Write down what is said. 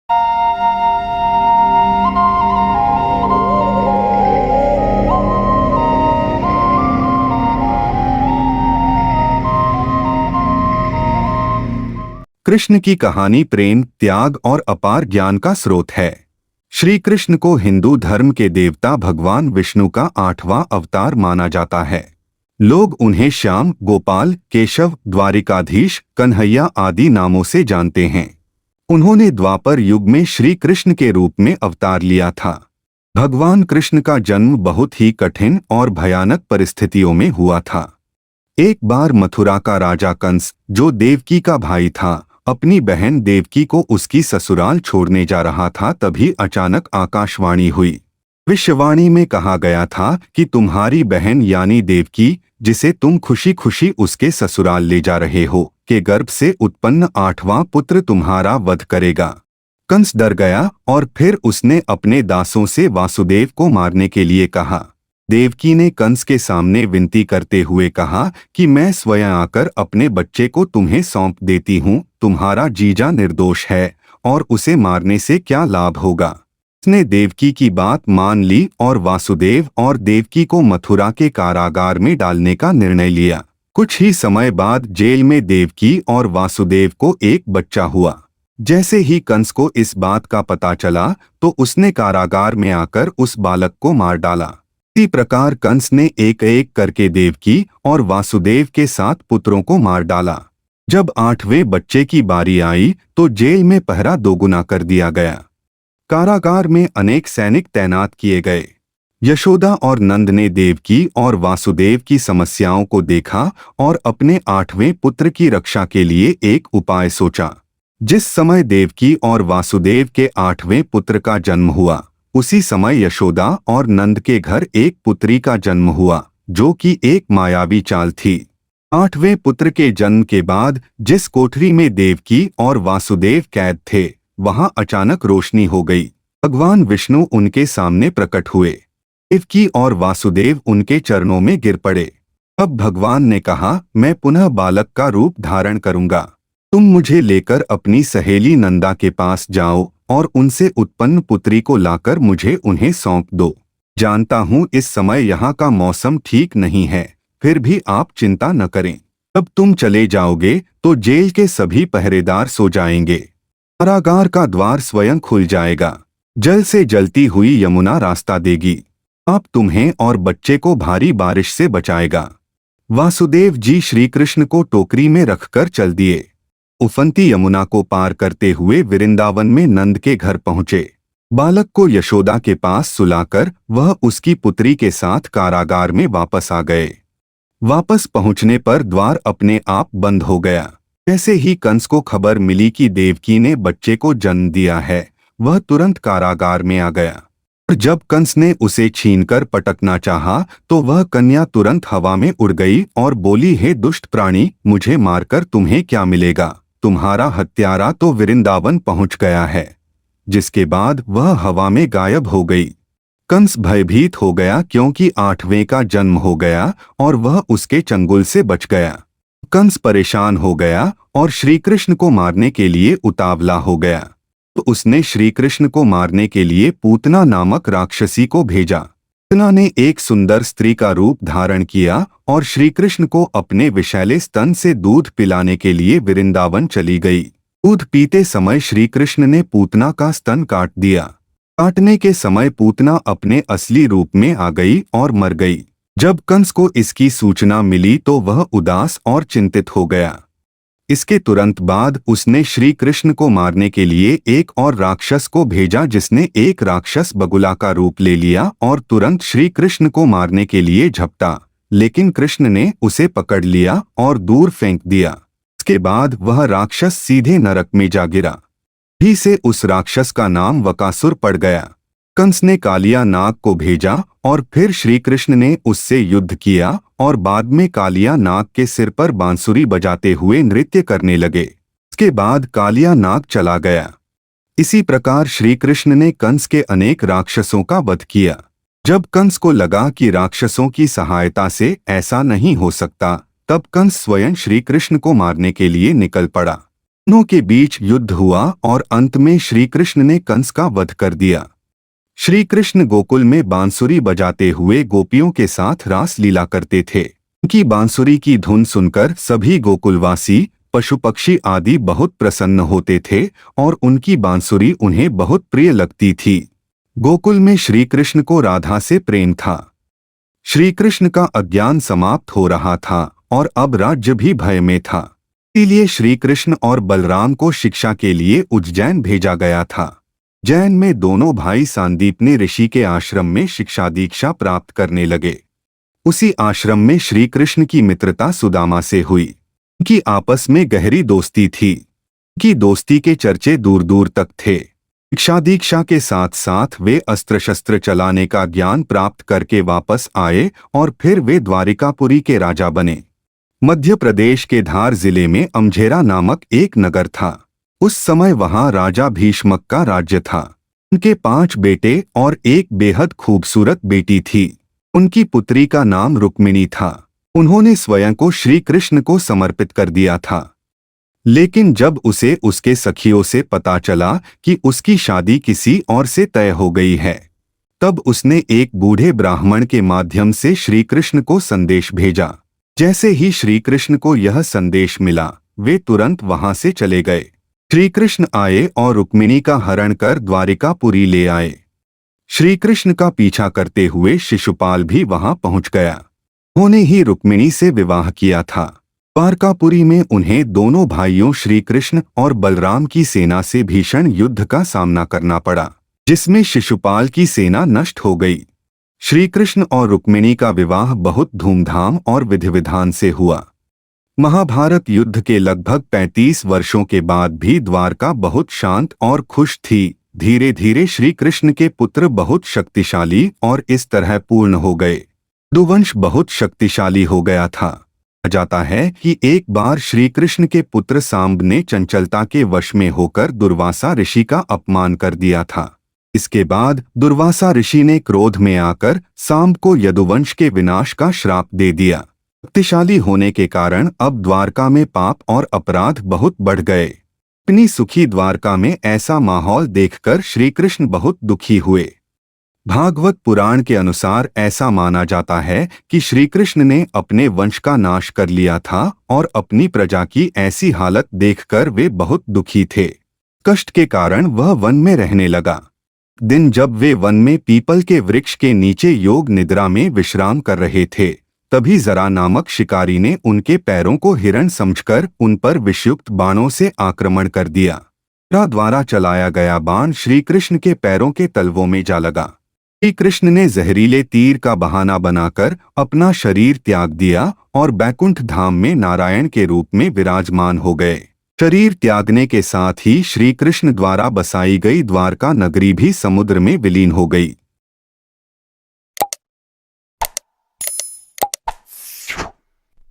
कृष्ण की कहानी प्रेम, त्याग और अपार ज्ञान का स्रोत है। श्री कृष्ण को हिंदू धर्म के देवता भगवान विष्णु का 8वां अवतार माना जाता है। लोग उन्हें श्याम, गोपाल, केशव, द्वारिकाधीश, कन्हैया आदि नामों से जानते हैं। उन्होंने द्वापर युग में श्री कृष्ण के रूप में अवतार लिया था। भगवान कृष्ण का जन्म बहुत ही कठिन और भयानक परिस्थितियों में हुआ था। एक बार मथुरा का राजा कंस, जो देवकी का भाई था, अपनी बहन देवकी को उसकी ससुराल छोड़ने जा रहा था। तभी अचानक आकाशवाणी हुई। भविष्यवाणी में कहा गया था कि तुम्हारी बहन यानी देवकी, जिसे तुम खुशी खुशी उसके ससुराल ले जा रहे हो, के गर्भ से उत्पन्न 8वां पुत्र तुम्हारा वध करेगा। कंस डर गया और फिर उसने अपने दासों से वासुदेव को मारने के लिए कहा। देवकी ने कंस के सामने विनती करते हुए कहा कि मैं स्वयं आकर अपने बच्चे को तुम्हें सौंप देती हूँ। तुम्हारा जीजा निर्दोष है और उसे मारने से क्या लाभ होगा। उसने देवकी की बात मान ली और वासुदेव और देवकी को मथुरा के कारागार में डालने का निर्णय लिया। कुछ ही समय बाद जेल में देवकी और वासुदेव को एक बच्चा हुआ। जैसे ही कंस को इस बात का पता चला तो उसने कारागार में आकर उस बालक को मार डाला। इसी प्रकार कंस ने एक एक करके देवकी और वासुदेव के 7 पुत्रों को मार डाला। जब 8वें बच्चे की बारी आई तो जेल में पहरा दोगुना कर दिया गया। कारागार में अनेक सैनिक तैनात किए गए। यशोदा और नंद ने देवकी और वासुदेव की समस्याओं को देखा और अपने 8वें पुत्र की रक्षा के लिए एक उपाय सोचा। जिस समय देवकी और वासुदेव के 8वें पुत्र का जन्म हुआ, उसी समय यशोदा और नंद के घर एक पुत्री का जन्म हुआ, जो कि एक मायावी चाल थी। 8वें पुत्र के जन्म के बाद जिस कोठरी में देवकी और वासुदेव कैद थे, वहां अचानक रोशनी हो गई। भगवान विष्णु उनके सामने प्रकट हुए। देवकी और वासुदेव उनके चरणों में गिर पड़े। अब भगवान ने कहा, मैं पुनः बालक का रूप धारण करूंगा। तुम मुझे लेकर अपनी सहेली नंदा के पास जाओ और उनसे उत्पन्न पुत्री को लाकर मुझे उन्हें सौंप दो। जानता हूँ इस समय यहाँ का मौसम ठीक नहीं है, फिर भी आप चिंता न करें। जब तुम चले जाओगे तो जेल के सभी पहरेदार सो जाएंगे। कारागार का द्वार स्वयं खुल जाएगा। जल से जलती हुई यमुना रास्ता देगी। आप तुम्हें और बच्चे को भारी बारिश से बचाएगा। वासुदेव जी श्री कृष्ण को टोकरी में रखकर चल दिए। उफनती यमुना को पार करते हुए वृंदावन में नंद के घर पहुंचे। बालक को यशोदा के पास सुलाकर वह उसकी पुत्री के साथ कारागार में वापस आ गए। वापस पहुंचने पर द्वार अपने आप बंद हो गया। जैसे ही कंस को खबर मिली कि देवकी ने बच्चे को जन्म दिया है, वह तुरंत कारागार में आ गया। और जब कंस ने उसे छीनकर पटकना चाहा तो वह कन्या तुरंत हवा में उड़ गई और बोली, हे दुष्ट प्राणी, मुझे मारकर तुम्हें क्या मिलेगा। तुम्हारा हत्यारा तो वृंदावन पहुंच गया है। जिसके बाद वह हवा में गायब हो गई। कंस भयभीत हो गया क्योंकि 8वें का जन्म हो गया और वह उसके चंगुल से बच गया। कंस परेशान हो गया और श्री कृष्ण को मारने के लिए उतावला हो गया। तो उसने श्री कृष्ण को मारने के लिए पूतना नामक राक्षसी को भेजा। पूतना ने एक सुंदर स्त्री का रूप धारण किया और श्री कृष्ण को अपने विषैले स्तन से दूध पिलाने के लिए वृंदावन चली गई। दूध पीते समय श्री कृष्ण ने पूतना का स्तन काट दिया। काटने के समय पूतना अपने असली रूप में आ गई और मर गई। जब कंस को इसकी सूचना मिली तो वह उदास और चिंतित हो गया। इसके तुरंत बाद उसने श्री कृष्ण को मारने के लिए एक और राक्षस को भेजा, जिसने एक राक्षस बगुला का रूप ले लिया और तुरंत श्री कृष्ण को मारने के लिए झपटा, लेकिन कृष्ण ने उसे पकड़ लिया और दूर फेंक दिया। इसके बाद वह राक्षस सीधे नरक में जा गिरा। भी से उस राक्षस का नाम वकासुर पड़ गया। कंस ने कालिया नाग को भेजा और फिर श्री कृष्ण ने उससे युद्ध किया और बाद में कालिया नाग के सिर पर बांसुरी बजाते हुए नृत्य करने लगे। इसके बाद कालिया नाग चला गया। इसी प्रकार श्री कृष्ण ने कंस के अनेक राक्षसों का वध किया। जब कंस को लगा कि राक्षसों की सहायता से ऐसा नहीं हो सकता, तब कंस स्वयं श्री कृष्ण को मारने के लिए निकल पड़ा। दोनों के बीच युद्ध हुआ और अंत में श्री कृष्ण ने कंस का वध कर दिया। श्री कृष्ण गोकुल में बांसुरी बजाते हुए गोपियों के साथ रास लीला करते थे। उनकी बांसुरी की धुन सुनकर सभी गोकुलवासी, पशु पक्षी आदि बहुत प्रसन्न होते थे और उनकी बांसुरी उन्हें बहुत प्रिय लगती थी। गोकुल में श्री कृष्ण को राधा से प्रेम था। श्री कृष्ण का अज्ञान समाप्त हो रहा था और अब राज्य भी भय में था। इसीलिए श्री कृष्ण और बलराम को शिक्षा के लिए उज्जैन भेजा गया था। उज्जैन में दोनों भाई सांदीपनी ऋषि के आश्रम में शिक्षा दीक्षा प्राप्त करने लगे। उसी आश्रम में श्री कृष्ण की मित्रता सुदामा से हुई। उनकी आपस में गहरी दोस्ती थी। उनकी दोस्ती के चर्चे दूर दूर तक थे। शिक्षा दीक्षा के साथ साथ वे अस्त्र शस्त्र चलाने का ज्ञान प्राप्त करके वापस आए और फिर वे द्वारिकापुरी के राजा बने। मध्य प्रदेश के धार जिले में अमझेरा नामक एक नगर था। उस समय वहां राजा भीष्मक का राज्य था। उनके 5 बेटे और एक बेहद खूबसूरत बेटी थी। उनकी पुत्री का नाम रुक्मिणी था। उन्होंने स्वयं को श्री कृष्ण को समर्पित कर दिया था। लेकिन जब उसे उसके सखियों से पता चला कि उसकी शादी किसी और से तय हो गई है, तब उसने एक बूढ़े ब्राह्मण के माध्यम से श्री कृष्ण को संदेश भेजा। जैसे ही श्री कृष्ण को यह संदेश मिला, वे तुरंत वहां से चले गए। श्री कृष्ण आए और रुक्मिणी का हरण कर द्वारिकापुरी ले आए। श्री कृष्ण का पीछा करते हुए शिशुपाल भी वहां पहुंच गया। उन्होंने ही रुक्मिणी से विवाह किया था। द्वारकापुरी में उन्हें दोनों भाइयों श्री कृष्ण और बलराम की सेना से भीषण युद्ध का सामना करना पड़ा, जिसमें शिशुपाल की सेना नष्ट हो गई। श्री कृष्ण और रुक्मिणी का विवाह बहुत धूमधाम और विधि विधान से हुआ। महाभारत युद्ध के लगभग 35 वर्षों के बाद भी द्वारका बहुत शांत और खुश थी। धीरे धीरे श्री कृष्ण के पुत्र बहुत शक्तिशाली और इस तरह पूर्ण हो गए। यदुवंश बहुत शक्तिशाली हो गया था। कहा जाता है कि एक बार श्री कृष्ण के पुत्र सांब ने चंचलता के वश में होकर दुर्वासा ऋषि का अपमान कर दिया था। इसके बाद दुर्वासा ऋषि ने क्रोध में आकर सांब को यदुवंश के विनाश का श्राप दे दिया। शक्तिशाली होने के कारण अब द्वारका में पाप और अपराध बहुत बढ़ गए। अपनी सुखी द्वारका में ऐसा माहौल देखकर श्री कृष्ण बहुत दुखी हुए। भागवत पुराण के अनुसार ऐसा माना जाता है कि श्री कृष्ण ने अपने वंश का नाश कर लिया था और अपनी प्रजा की ऐसी हालत देखकर वे बहुत दुखी थे। कष्ट के कारण वह वन में रहने लगा। दिन जब वे वन में पीपल के वृक्ष के नीचे योग निद्रा में विश्राम कर रहे थे, तभी जरा नामक शिकारी ने उनके पैरों को हिरण समझकर उन पर विषयुक्त बाणों से आक्रमण कर दिया। जरा द्वारा चलाया गया बाण श्री कृष्ण के पैरों के तलवों में जा लगा। श्री कृष्ण ने जहरीले तीर का बहाना बनाकर अपना शरीर त्याग दिया और बैकुंठ धाम में नारायण के रूप में विराजमान हो गए। शरीर त्यागने के साथ ही श्री कृष्ण द्वारा बसाई गई द्वारका नगरी भी समुद्र में विलीन हो गई।